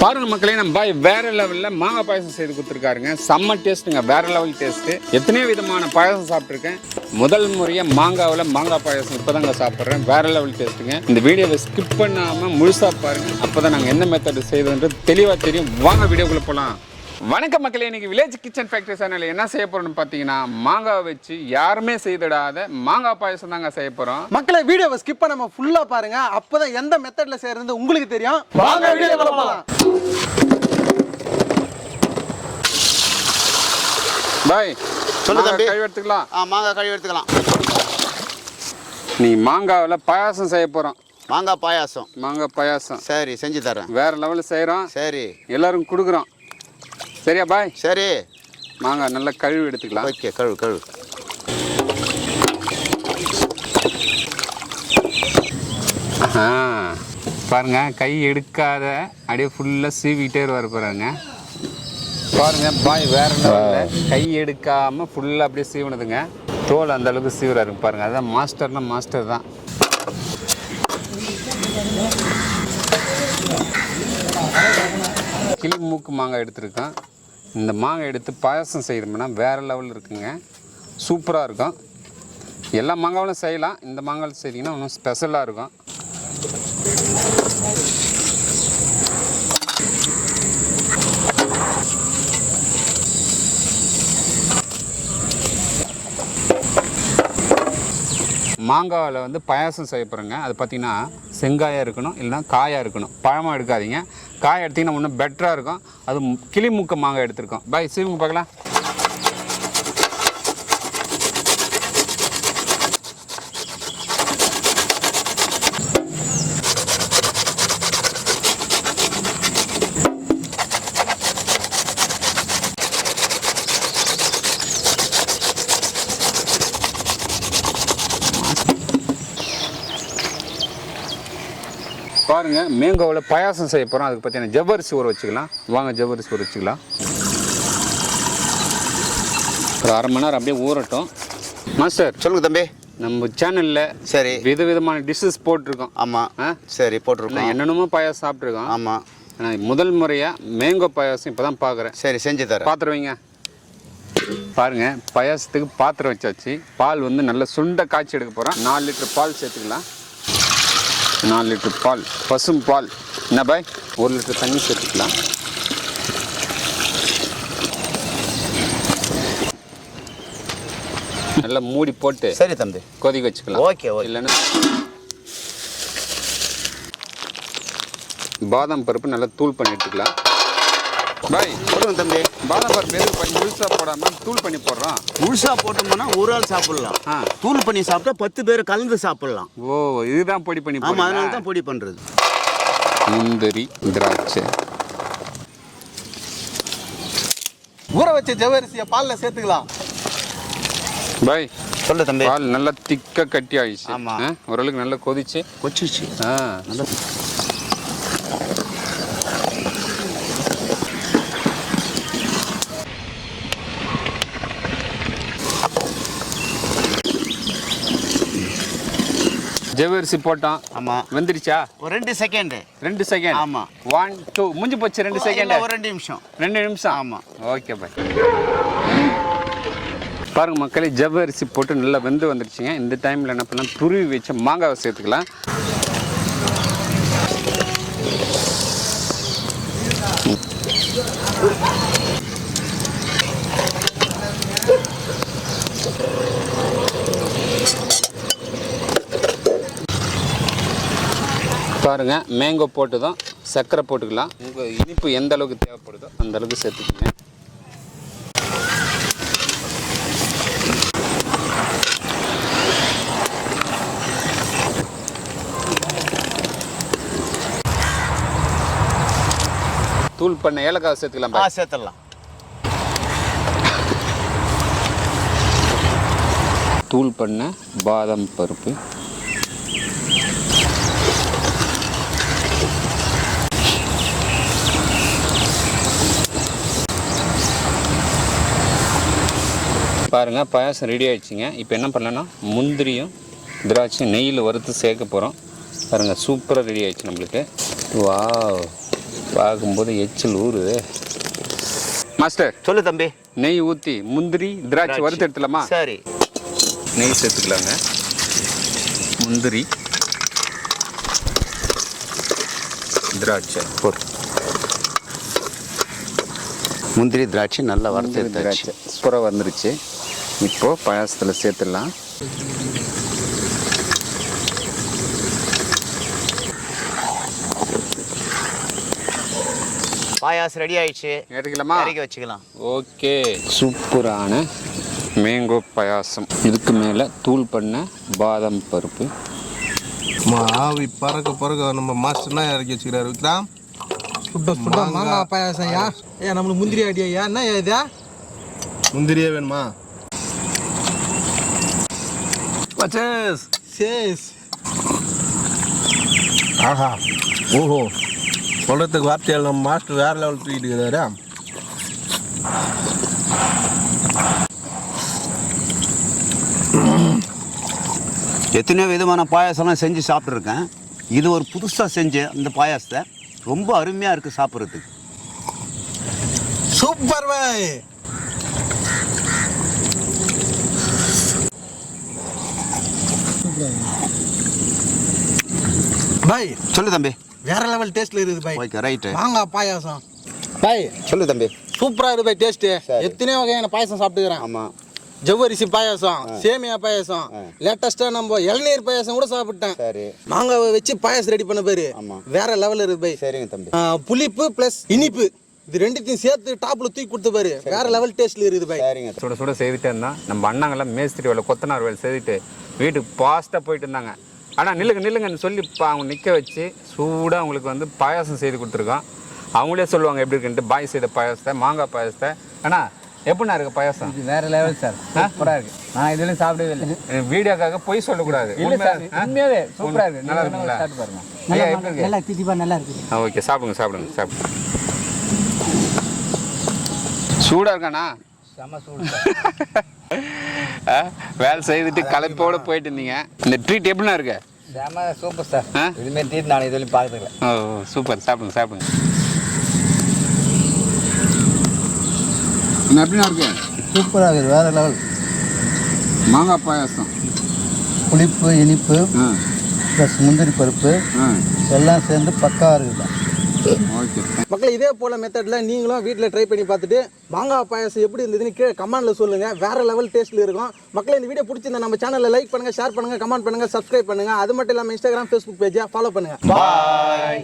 பாருங்க மக்களே, நம்ம பாய் வேற லெவலில் மாங்காய் பாயசம் செய்து கொடுத்துருக்காருங்க. செம்ம டேஸ்ட்டுங்க, வேற லெவல் டேஸ்ட்டு. எத்தனையோ விதமான பாயசம் சாப்பிட்ருக்கேன். முதல் முறையாக மாங்காய் பாயசம் இப்போதாங்க சாப்பிட்றேன். வேற லெவல் டேஸ்ட்டுங்க. இந்த வீடியோவை ஸ்கிப் பண்ணாமல் முழுசாக பாருங்க. அப்போ தான் நாங்கள் என்ன மெத்தட் செய்தோன்றது தெளிவாக தெரியும். வாங்க வீடியோக்குள்ளே போகலாம். வணக்கம் மக்களே, இன்னைக்கு வில்லேஜ் கிச்சன் ஃபேக்டரி சேனலில் என்ன செய்ய போகிறோம்னு பார்த்தீங்கன்னா, மாங்காய் வச்சு யாருமே செய்திடாத மாங்காய் பாயசம் தாங்க செய்ய போகிறோம். மக்களை வீடியோவை ஸ்கிப் பண்ணாம ஃபுல்லாக பாருங்க. அப்போதான் எந்த மெத்தடில் செய்யறது உங்களுக்கு தெரியும். வாங்க வீடியோக்குள்ள போகலாம். பாய் சொல்லு தம்பி. கழுவி எடுத்துக்கலாம். மாங்காய் கழுவி எடுத்துக்கலாம். நீ மாங்காவில் பாயாசம் செய்ய போகிறோம். மாங்காய் பாயாசம் சரி, செஞ்சு தரேன். வேற லெவலில் செய்கிறோம். சரி, எல்லாரும் கொடுக்குறோம். சரியா பாய்? சரி, மாங்காய் நல்லா கழுவி எடுத்துக்கலாம். ஓகே, கழுவு. பாருங்க, கை எடுக்காத அப்படியே ஃபுல்லாக சீவிக்கிட்டே வர போகிறாங்க. பாருங்க பாய் வேற லெவலில் கை எடுக்காமல் ஃபுல்லாக அப்படியே சீவனதுங்க. தோல் அந்த அளவுக்கு சீவுறாரு பாருங்க. அதான் மாஸ்டர் தான். கிளி மூக்கு மாங்காய் எடுத்துருக்கோம். இந்த மாங்காய் எடுத்து பாயசம் செய்யணும்னா வேறு லெவலில் இருக்குங்க. சூப்பராக இருக்கும். எல்லா மாங்காயும் செய்யலாம். இந்த மாங்காய் செய்திங்கன்னா இன்னும் ஸ்பெஷலாக இருக்கும். மாங்காயில் வந்து பாயாசம் செய்ய போகிறேங்க. அது பார்த்திங்கன்னா செங்காயாக இருக்கணும், இல்லைனா காயாக இருக்கணும். பழமாக எடுக்காதீங்க. காய் எடுத்திங்கன்னா இன்னும் பெட்டராக இருக்கும். அது கிளி மூக்க மாங்காய் எடுத்துருக்கோம். பாய் சீவுங்க பார்க்கலாம். பாருங்க, மேங்கோவில் பாயாசம் செய்ய போகிறோம். அதுக்கு பார்த்தீங்கன்னா ஜவ்வரிசி ஊற வச்சுக்கலாம். வாங்க ஜவ்வரிசி ஊற வச்சுக்கலாம். ஒரு அரை மணி நேரம் அப்படியே ஊறட்டும். மாஸ்டர் சொல்லுங்க தம்பி. நம்ம சேனலில் சரி விதவிதமான டிஷ்ஷஸ் போட்டிருக்கோம். ஆமாம், சரி போட்டிருக்கோம். என்னென்னமோ பாயாசம் சாப்பிட்ருக்கோம். ஆமாம், ஆனால் முதல் முறையாக மேங்கோ பாயாசம் இப்போ தான் பார்க்குறேன். சரி, செஞ்சு தரேன். பாத்திரம் வைங்க. பாருங்கள், பாயாசத்துக்கு பாத்திரம் வச்சாச்சு. பால் வந்து நல்லா சுண்டை காய்ச்சி எடுக்க போகிறோம். 4 லிட்டர் பால் சேர்த்துக்கலாம். 4 லிட்டர் பால், பசும் பால். என்ன பாய்? 1 லிட்டர் தண்ணி சேர்த்துக்கலாம். நல்லா மூடி போட்டு சரி தம்பி கொதிக்க வச்சுக்கலாம். ஓகே. இல்லைன்னா பாதாம் பருப்பு நல்லா தூள் பண்ணி எடுத்துக்கலாம். பாய் சொல்லுங்க தம்பி. பாதாம் பருப்பு எதுக்கு முழுசாக போடாமல் தூள் பண்ணி போடுறோம்? முழுசா போட்டோம்னா ஒரு ஆள் சாப்பிடலாம். தூள் பண்ணி சாப்பிட்டா 10 பேர் கலந்து சாப்பிடலாம். ஓ, இதுதான் பொடி பண்ணி. ஆமாம், அதனால தான் பொடி பண்ணுறது. முந்திரி, திராட்சை, ஊற வச்ச ஜவ்வரிசியை பாலில் சேர்த்துக்கலாம். பாய் சொல்லு தம்பி. பால் நல்லா திக்காக கட்டி ஆயிடுச்சு. ஆமாம், ஓரளவுக்கு நல்லா கொதிச்சு கொச்சிச்சு. நல்லா ஜவ்வரிசி போட்டோம். ஆமாம், வெந்துருச்சா? ஒரு 2 செகண்ட். 2 செகண்ட். ஆமாம், 1 2 முடிஞ்சு போச்சு. 2 செகண்ட், ஒரு 2 நிமிஷம். 2 நிமிஷம். ஆமாம், ஓகே பாய். பாருங்க மக்களே, ஜவ்வரிசி போட்டு நல்லா வெந்து வந்துருச்சுங்க. இந்த டைமில் என்ன பண்ணலாம், துருவி வச்ச மாங்காவை சேர்த்துக்கலாம். பாருங்க, மேங்கோ போட்டுதான் சர்க்கரை போட்டுக்கலாம். உங்கள் இனிப்பு எந்த அளவுக்கு தேவைப்படுதோ அந்த அளவுக்கு சேர்த்துக்கங்க. தூள் பண்ண ஏலக்காய் சேர்த்துக்கலாம். சேர்த்துடலாம். தூள் பண்ண பாதாம் பருப்பு, பாருங்கள் பாயாசம் ரெடி ஆகிடுச்சிங்க. இப்போ என்ன பண்ணலான்னா முந்திரியும் திராட்சை நெய்யில் வறுத்து சேர்க்க போகிறோம். பாருங்கள் சூப்பராக ரெடி ஆகிடுச்சு நம்மளுக்கு. வாவ், பார்க்கும்போது எச்சில் ஊறுது. மாஸ்டர் சொல்லு தம்பி. நெய் ஊற்றி முந்திரி திராட்சை வறுத்து எடுத்துலாமா? சரி, நெய் சேர்த்துக்கலாங்க. முந்திரி திராட்சை போட்டு முந்திரி திராட்சை நல்லா வறுத்து எடுத்தாச்சு. திராட்சை சூப்பராக வந்துருச்சு. இப்போது பாயாசத்தில் சேர்த்துடலாம். பாயாசம் ரெடி ஆயிடுச்சு. எடுக்கலாமா? இறக்கி வச்சுக்கலாம். ஓகே, சூப்பரான மேங்கோ பாயாசம். இதுக்கு மேலே தூள் பண்ண பாதாம் பருப்பு. ஆவி பறக்க பறக்க நம்ம மாஸ்டர்னா இறக்கி வச்சுக்கிறாரு விக்ரம். சுட்ட மாங்காய் பாயாசம் ஐயா. ஏன் நம்மளுக்கு முந்திரி அடி ஐயா? என்ன இதா முந்திரியே வேணுமா? சேஸ். ஆஹா, ஓஹோ, சொல்கிறதுக்கு வார்த்தையால் நம்ம மாஸ்டர் வேறு லெவல் தூக்கிட்டு இருக்கிறாரு. எத்தனையோ விதமான பாயாசம்லாம் செஞ்சு சாப்பிட்ருக்கேன். இது ஒரு புதுசாக செஞ்ச இந்த பாயாசத்தை ரொம்ப அருமையாக இருக்குது சாப்பிட்றதுக்கு. சூப்பர் பாய். பாய் சொல்லு தம்பி. வேற லெவல் டேஸ்ட்ல இருக்குது பாய். Okay, right. மாங்காய் பாயாசம் பாய். சொல்லு தம்பி. சூப்பரா இருக்கு பாய் டேஸ்ட். எத்தனையோ வகையான பாயாசம் சாப்பிட்டுக்கிறேன். ஆமாம். ஜவ்வரிசி பாயாசம், சேமியா பாயாசம், லேட்டஸ்டா நம்ம இளநீர் பாயாசம் கூட சாப்பிட்டேன். சரி. மாங்காவை வச்சு பாயாசம் ரெடி பண்ண பேரு வேற லெவல் இருக்கு பாய். சரிங்க தம்பி. புளிப்பு பிளஸ் இனிப்பு இது ரெண்டுத்தையும் சேர்த்து டாப்ல தூக்கி கொடுத்த பாரு வேற லெவல் டேஸ்ட்ல இருக்குது பாய். சரிங்க. சுட சுட செய்துட்டே இருந்தான். நம்ம அண்ணாங்கெல்லாம் மேஸ்திரி வேலை கொத்தனார் வேலை செய்துட்டு வீட்டுக்கு ஃபாஸ்ட்டாக போயிட்டு இருந்தாங்க. ஆனால் நில்லுங்கன்னு சொல்லி அவங்க நிற்க வச்சு சூடாக அவங்களுக்கு வந்து பாயாசம் செய்து கொடுத்துருக்கோம். அவங்களே சொல்லுவாங்க எப்படி இருக்குன்ட்டு. பாய் செய்த பாயாசத்தை, மாங்காய் பாயாசத்தை. ஆனால் எப்படின்னா இருக்கு பாயாசம்? இது வேற லெவல் சார். சூப்பரா இருக்கு. நான் இதுலயும் சாப்பிடவே இல்லை. வீடியோக்காக போய் சொல்லக்கூடாது. இல்ல சார், உண்மையாவே சூப்பரா இருக்கு. நல்லா இருக்குங்களா? சாப்பிட்டு பாருங்க. ஐயா எப்படி இருக்கு? நல்லா திதிப்பா நல்லா இருக்கு. ஓகே, சாப்பிடுங்க. சூடாக இருக்காண்ணா? செம சூடு சார். வேலை செய்துட்டு களைப்போட போயிட்டு இருந்தீங்க. இந்த ட்ரீட் எப்படின்னா இருக்கு? செம சூப்பர் சார். இதுமாரி ட்ரீட் நான் இதுவரையும் பார்த்ததில்ல. ஓ சூப்பர். சாப்பிடுங்க. எப்படின்னா இருக்கு? சூப்பராக இருக்குது. வேற லெவல். மாங்காய் பாயாசம், புளிப்பு, இனிப்பு ப்ளஸ் முந்திரி பருப்பு எல்லாம் சேர்ந்து பக்காவாக இருக்குது. ஓகே. மக்கள் இதே போல மெத்தட்ல நீங்களும் வீட்டில் ட்ரை பண்ணி பார்த்துட்டு மாங்காய் பாயாசம் எப்படி இருந்ததுன்னு கீழே கமெண்ட்ல சொல்லுங்க. வேற லெவல் டேஸ்ட்ல இருக்கும். மக்களே இந்த வீடியோ பிடிச்சிருந்தா நம்ம சேனலை லைக் பண்ணுங்க, ஷேர் பண்ணுங்க, கமெண்ட் பண்ணுங்க, சப்ஸ்கிரைப் பண்ணுங்க. அது மட்டும் இல்லாமல் இன்ஸ்டாகிராம், ஃபேஸ்புக் பேஜை ஃபாலோ பண்ணுங்க. பாய்.